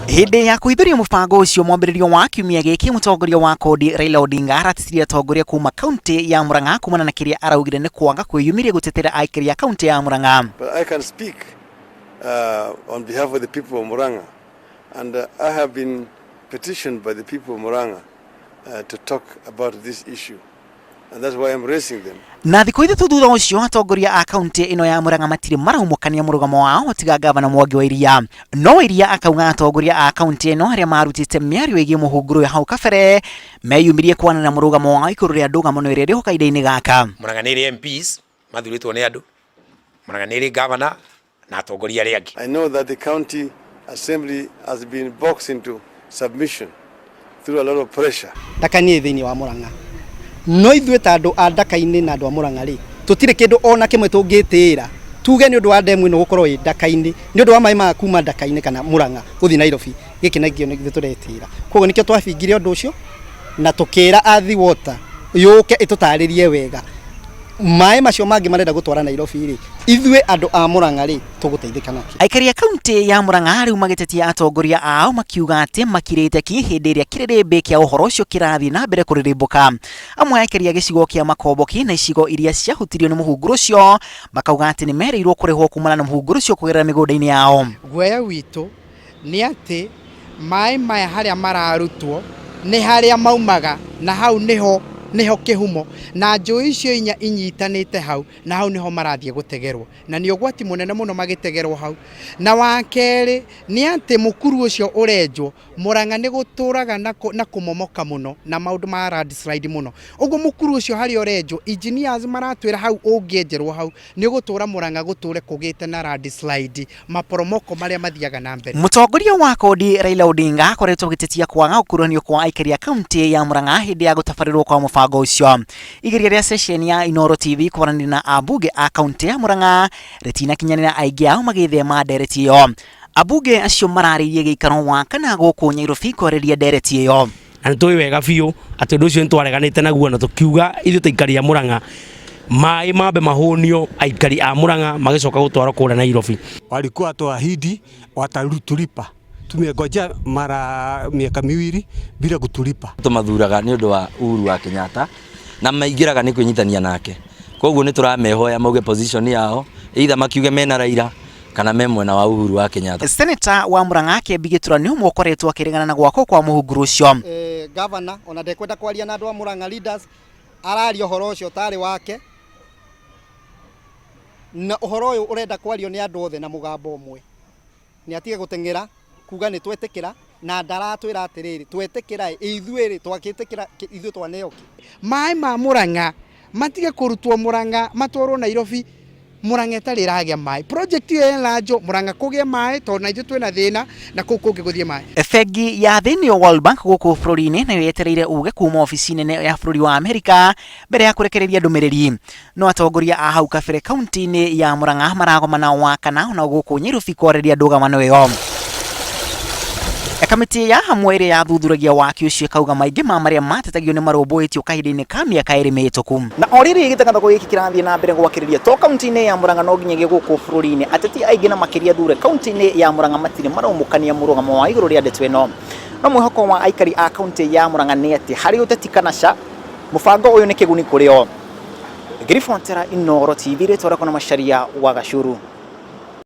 Hindi ya kuhithuria mubango ucio mwambiririo wa kiumia giki mutongoria wa kodi Raila Odinga araticirie atongoria kuma kaunti ya Murang'a kumana na kiria araugire ni kwaga kwiyumiria gutetera aikari ya kaunti ya Murang'a. But I can speak on behalf of the people of Murang'a, and I have been petitioned by the people of Murang'a to talk about this issue, and that's why I'm raising them. Na thiku ithu thutha ucio atongoria a kaunti ino ya Murang'a matire maraumukania murugamo wao tiga gavana Mwangi wa Iria. No Iria akauga atongoria a kaunti ino aria marutite miario igi muhunguru ya hau kabere meyumirie kwana na murugamo wao ikuru ria ndugamo no iria rihoka ida-ini gaka. Murang'a ni MPs mathuritwo ni andu, Murang'a ni gavana na atongoria aria angi. I know that the county assembly has been boxed into submission through a lot of pressure. Dakanie thiini wa Murang'a no ithuĩ ta andũ a Ndaka-inĩ na andũ a Murang'a rĩ tũtirĩ kĩndũ ona kĩmwe tũngĩtĩĩra tuge nĩ ũndũ wa ndemu ĩno gũkorwo ĩ Ndaka-inĩ nĩ ũndũ wa maĩ ma kuma Ndaka-inĩ kana Murang'a gũthiĩ Nairobi gĩkĩ na gĩkĩ nĩ tũretĩĩra koguo nĩkĩo twabingire ũndũ ũcio na tũkĩra Athi Water yũke ĩtũtarĩrie wega maĩ macio mangĩ marenda gũtwara Nairobi rĩ ithuĩ andũ a Murang'a rĩ tũgũteithĩka nakĩ. Aikari a kaunti ya Murang'a riu magĩtetia atongoria ao makiuga atĩ makirĩte ki hĩndĩ ĩrĩa kĩrĩrĩmbĩ kĩa ũhoro ũcio kĩrathiĩ na mbere kũrĩrĩmbũka. Amwe aikari a gĩcigo kĩa Makomboki na icigo iria ciahutirio nĩ mũhunguru ũcio makauga atĩ nĩ merĩirwo kũrĩhwo kumana na mũhunguru ũcio kũgerera mĩgũnda-inĩ yao. Guoya witũ nĩ atĩ maĩ maya harĩa mararutwo nĩ harĩa maumaga na hau niho kĩhumo na njũĩ icio inya inyitanĩte hau na hau niho marathiĩ gũtegerwo na nĩ ũgwati mũnene mũno magĩtegerwo hau. Na wa kerĩ nĩ atĩ mũkuru ũcio ũrenjwo Murang'a nĩ gũtũraga na kũmomoka mũno na maũndũ ma landslide mũno. Ũguo mũkuru ũcio harĩa ũrenjwo engineers maratwĩra hau ũngĩenjerwo hau nĩ gũtũra Murang'a gũtũre kũgĩte na landslide maporomoko marĩa mathiaga na mbere. Mũtongoria wa kodi Raila Odinga akoretwo agĩtetia kwaga gũkuruhanio kwa aikari a kaunti ya Murang'a hĩndĩ ya gũtabarĩrwo kwa mũbango ucio. Igeria rĩa session ya Inooro TV kwaranĩria na abunge a kaunti ya Murang'a rĩtinakinyanĩra aingĩ ao magĩthema ndereti ĩyo. Abunge acio mararĩirie gĩikaro wa kana gũkũ Nairobi kwarĩria ndereti ĩyo. Na nĩtũĩ wega biũ atĩ ũndũ ũcio nĩtwareganĩte naguo na tũkiuga ithuĩ ta aikari a Murang'a maĩ mambe mahũnio aikari a Murang'a magĩcoka gũtwarwo kũrĩa Nairobi. Walikuwa tuahidi watatulipa. Tumegoja mara miaka miwili bila kutulipa. Tumathuraga nĩ ũndũ wa Uhuru wa Kenyatta na maingĩraga nĩ kwĩnyitania nake. Koguo nĩ tũramehoya mauge position yao either makiuge mena Raila kana me mwena wa Uhuru wa Kenyatta. Senator wa Murang'a Kĩambi Gĩtura nĩ ũmwe ũkoretwo akĩregana na gwakwo kwa mũhunguru ũcio. Governor ona ndekwenda kwaria na andũ a Murang'a leaders araria ũhoro ũcio tarĩ wake na ũhoro ũyũ ũrenda kwario nĩ andũ othe na mũgambo ũmwe. Nĩ atige gũteng'era kuga nĩ twetĩkĩra na ndaratwĩra atĩrĩrĩ twetĩkĩra ithuĩ twakĩtĩkĩra ithuĩ twaneoki. Maĩ ma Murang'a matige kũrutwo Murang'a matwarwo Nairobi Murang'a ĩtarĩ ĩragĩa maĩ. Project ĩyo ĩranjwo Murang'a kũgĩa maĩ tondũ na ithuĩ twĩna thĩna na kũu kũngĩ gũthiĩ maĩ. Bengi ya thĩinĩ wa World Bank gũkũ bũrũri-inĩ nayo yetereire uge kuma ofici nene ya bũrũri wa Amerika mbere ya kũrekereria ndũmĩrĩri. No atongoria a hau kabere kaunti-inĩ ya Murang'a maragomana wa kana ona gũkũ Nairobi kwarĩria ndũgamano ĩyo. Kamiti ya hamwe ĩrĩa yathuthuragia waki ũcio kauga maingĩ ma marĩa matetagio nĩ marũmbũĩtio kahinda-inĩ ka mĩaka ĩrĩ mĩhĩtũku. Na o rĩrĩ gĩtangatho gĩkĩ kĩrathiĩ na mbere gwakĩrĩria to kaunti-inĩ ya Murang'a no nginya gũkũ bũrũri-inĩ ateti aingĩ na makĩria thure kaunti-inĩ ya Murang'a matirĩ maraumũkania mũrũgamo wa igũrũ rĩa ndeto ĩno. No mwĩhoko wa aikari a kaunti ya Murang'a nĩ atĩ harĩ ũteti kana ca mũbango ũyũ nĩ kĩguni kũrĩ o. Ngiribontera Inooro TV rĩtwaragwo na Macharia wa Gacuru.